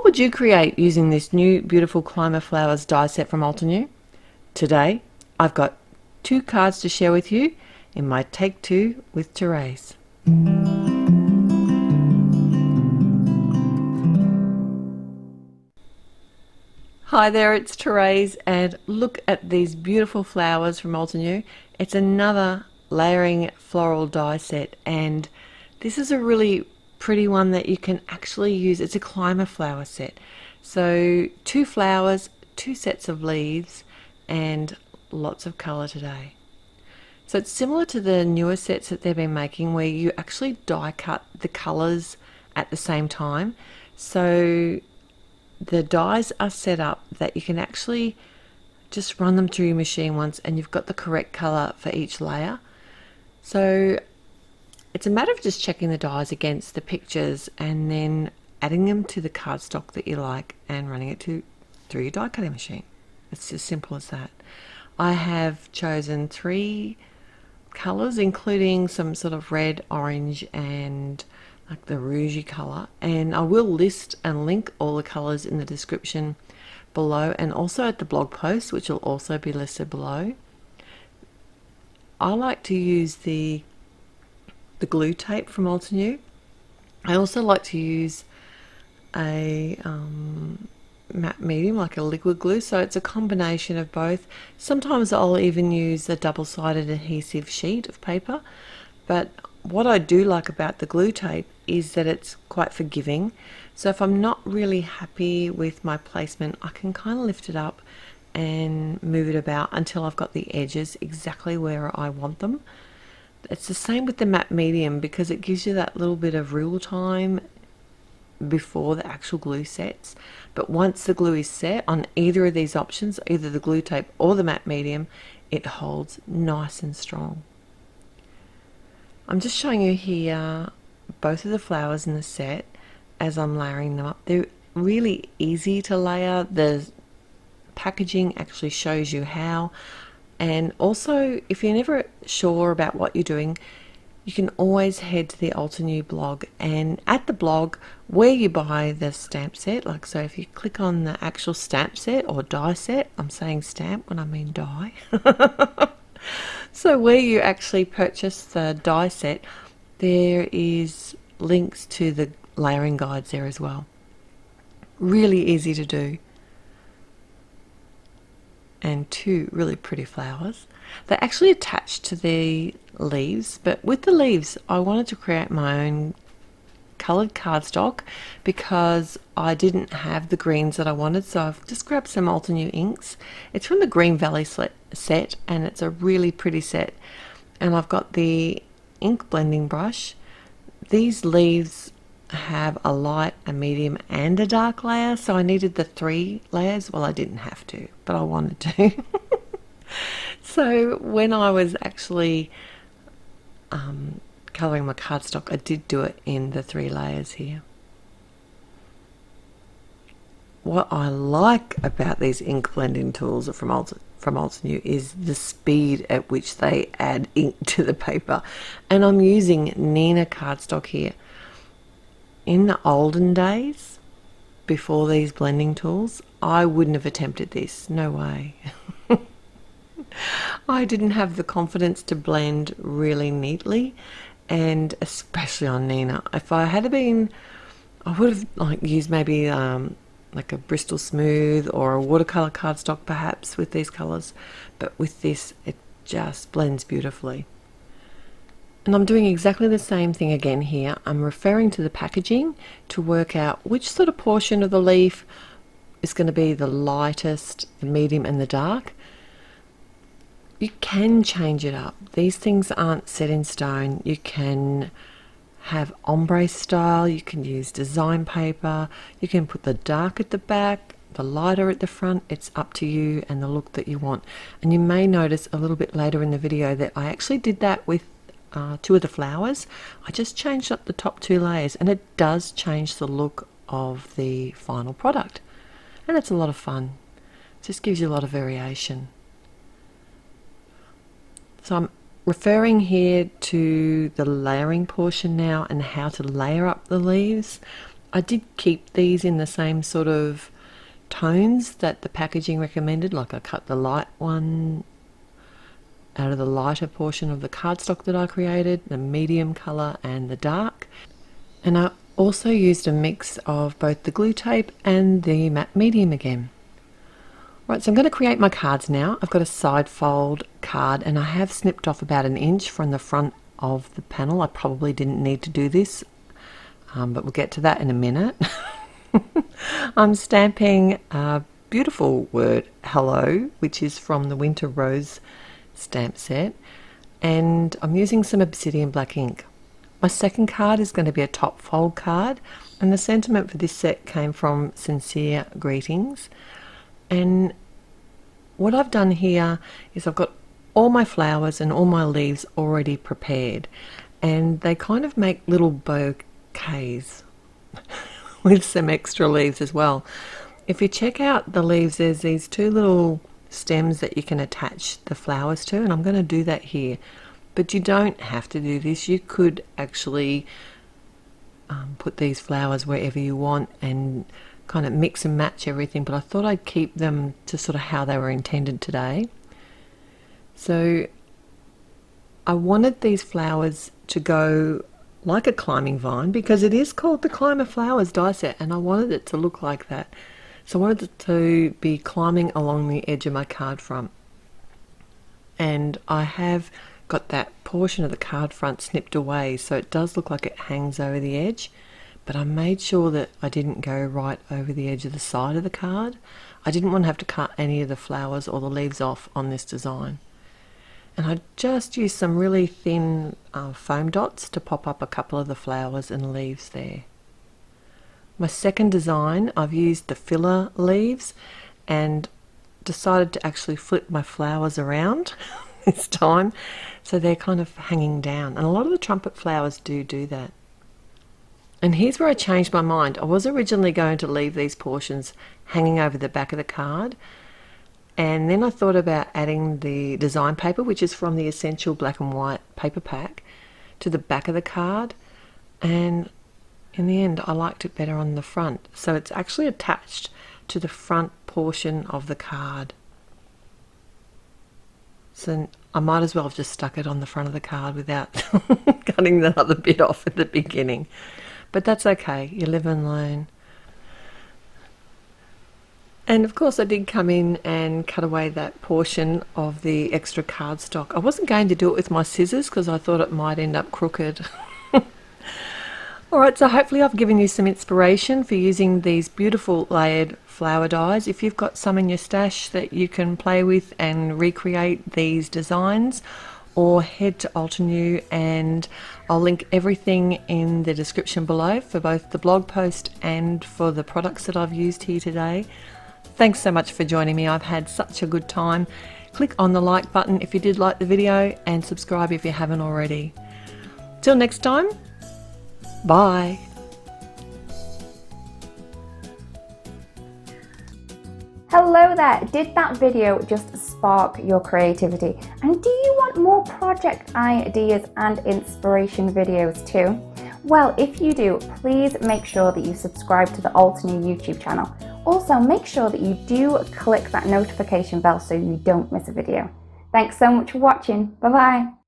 would you create using this new beautiful Climber Flowers die set from Altenew? Today, I've got 2 cards to share with you in my Take 2 with Therese. Hi there, it's Therese, and look at these beautiful flowers from Altenew. It's another layering floral die set, and this is a really pretty one that you can actually use. It's a climber flower set. So 2 flowers, 2 sets of leaves, and lots of colour today. So it's similar to the newer sets that they've been making where you actually die cut the colours at the same time. So the dies are set up that you can actually just run them through your machine once and you've got the correct colour for each layer. So it's a matter of just checking the dies against the pictures and then adding them to the cardstock that you like and running it through your die cutting machine. It's as simple as that. I have chosen 3 colours, including some sort of red, orange and like the rougey colour, and I will list and link all the colours in the description below and also at the blog post, which will also be listed below. I like to use the glue tape from Altenew. I also like to use a matte medium, like a liquid glue, so it's a combination of both. Sometimes I'll even use a double-sided adhesive sheet of paper, but what I do like about the glue tape is that it's quite forgiving. So if I'm not really happy with my placement, I can kind of lift it up and move it about until I've got the edges exactly where I want them. It's the same with the matte medium because it gives you that little bit of rule time before the actual glue sets. But once the glue is set on either of these options, either the glue tape or the matte medium, it holds nice and strong. I'm just showing you here both of the flowers in the set as I'm layering them up. They're really easy to layer. The packaging actually shows you how, and also if you're never sure about what you're doing, you can always head to the Altenew blog, and at the blog where you buy the stamp set, like so if you click on the actual stamp set or die set, I'm saying stamp when I mean die. So where you actually purchase the die set, there is links to the layering guides there as well. Really easy to do. And 2 really pretty flowers. They're actually attached to the leaves, but with the leaves I wanted to create my own coloured cardstock because I didn't have the greens that I wanted, so I've just grabbed some Altenew inks. It's from the Green Valley set and it's a really pretty set, and I've got the ink blending brush. These leaves have a light, a medium and a dark layer, so I needed the 3 layers. Well, I didn't have to, but I wanted to. So when I was actually colouring my cardstock, I did do it in the 3 layers here. What I like about these ink blending tools from Altenew is the speed at which they add ink to the paper, and I'm using Nina cardstock here. In the olden days, before these blending tools, I wouldn't have attempted this. No way. I didn't have the confidence to blend really neatly, and especially on Nina. If I had been, I would have used maybe like a Bristol Smooth or a watercolor cardstock perhaps with these colors, but with this it just blends beautifully. And I'm doing exactly the same thing again here. I'm referring to the packaging to work out which sort of portion of the leaf is going to be the lightest, the medium and the dark. You can change it up. These things aren't set in stone. You can have ombre style, you can use design paper, you can put the dark at the back, the lighter at the front. It's up to you and the look that you want. And you may notice a little bit later in the video that I actually did that with 2 of the flowers. I just changed up the top 2 layers and it does change the look of the final product, and it's a lot of fun. It just gives you a lot of variation. So I'm referring here to the layering portion now and how to layer up the leaves. I did keep these in the same sort of tones that the packaging recommended, like I cut the light one out of the lighter portion of the cardstock that I created, the medium colour and the dark. And I also used a mix of both the glue tape and the matte medium again. Right, so I'm going to create my cards now. I've got a side fold card and I have snipped off about 1 inch from the front of the panel. I probably didn't need to do this, but we'll get to that in a minute. I'm stamping a beautiful word, hello, which is from the Winter Rose stamp set, and I'm using some obsidian black ink. My second card is going to be a top fold card, and the sentiment for this set came from Sincere Greetings. And what I've done here is I've got all my flowers and all my leaves already prepared, and they kind of make little bouquets with some extra leaves as well. If you check out the leaves, there's these 2 little stems that you can attach the flowers to, and I'm going to do that here. But you don't have to do this. You could actually put these flowers wherever you want and kind of mix and match everything, but I thought I'd keep them to sort of how they were intended today. So I wanted these flowers to go like a climbing vine, because it is called the Climber Flowers die set, and I wanted it to look like that. So I wanted it to be climbing along the edge of my card front. And I have got that portion of the card front snipped away, so it does look like it hangs over the edge. But I made sure that I didn't go right over the edge of the side of the card. I didn't want to have to cut any of the flowers or the leaves off on this design. And I just used some really thin foam dots to pop up a couple of the flowers and leaves there. My second design, I've used the filler leaves and decided to actually flip my flowers around this time, so they're kind of hanging down. And a lot of the trumpet flowers do that. And here's where I changed my mind. I was originally going to leave these portions hanging over the back of the card, and then I thought about adding the design paper, which is from the Essential Black and White paper pack, to the back of the card, and in the end I liked it better on the front. So it's actually attached to the front portion of the card. So I might as well have just stuck it on the front of the card without cutting the other bit off at the beginning. But that's okay, you live and learn. And of course I did come in and cut away that portion of the extra cardstock. I wasn't going to do it with my scissors because I thought it might end up crooked. Alright, so hopefully I've given you some inspiration for using these beautiful layered flower dies. If you've got some in your stash that you can play with and recreate these designs, or head to Altenew, and I'll link everything in the description below for both the blog post and for the products that I've used here today. Thanks so much for joining me. I've had such a good time. Click on the like button if you did like the video, and subscribe if you haven't already. Till next time, bye. Hello there! Did that video just spark your creativity? And do you want more project ideas and inspiration videos too? Well, if you do, please make sure that you subscribe to the Altenew YouTube channel. Also, make sure that you do click that notification bell so you don't miss a video. Thanks so much for watching. Bye bye!